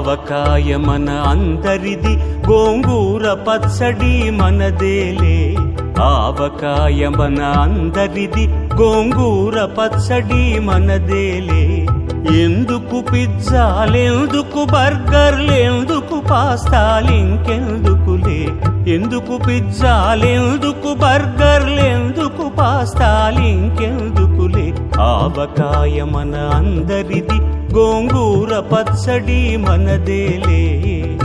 ఆవకాయ మన అందరిది, గోంగూర పచ్చడి మనదేలే. ఆవకాయ మన అందరిది, గోంగూర పచ్చడి మనదేలే. ఎందుకు పిజ్జాలెందుకు బర్గర్లెందుకు పాస్తాలింకెందుకులే. ఎందుకు పిజ్జాలెందుకు బర్గర్లెందుకు పాస్తాలింకెందుకులే. ఆవకాయ మన అందరిది, గోంగూర పచ్చడి మనదేలే.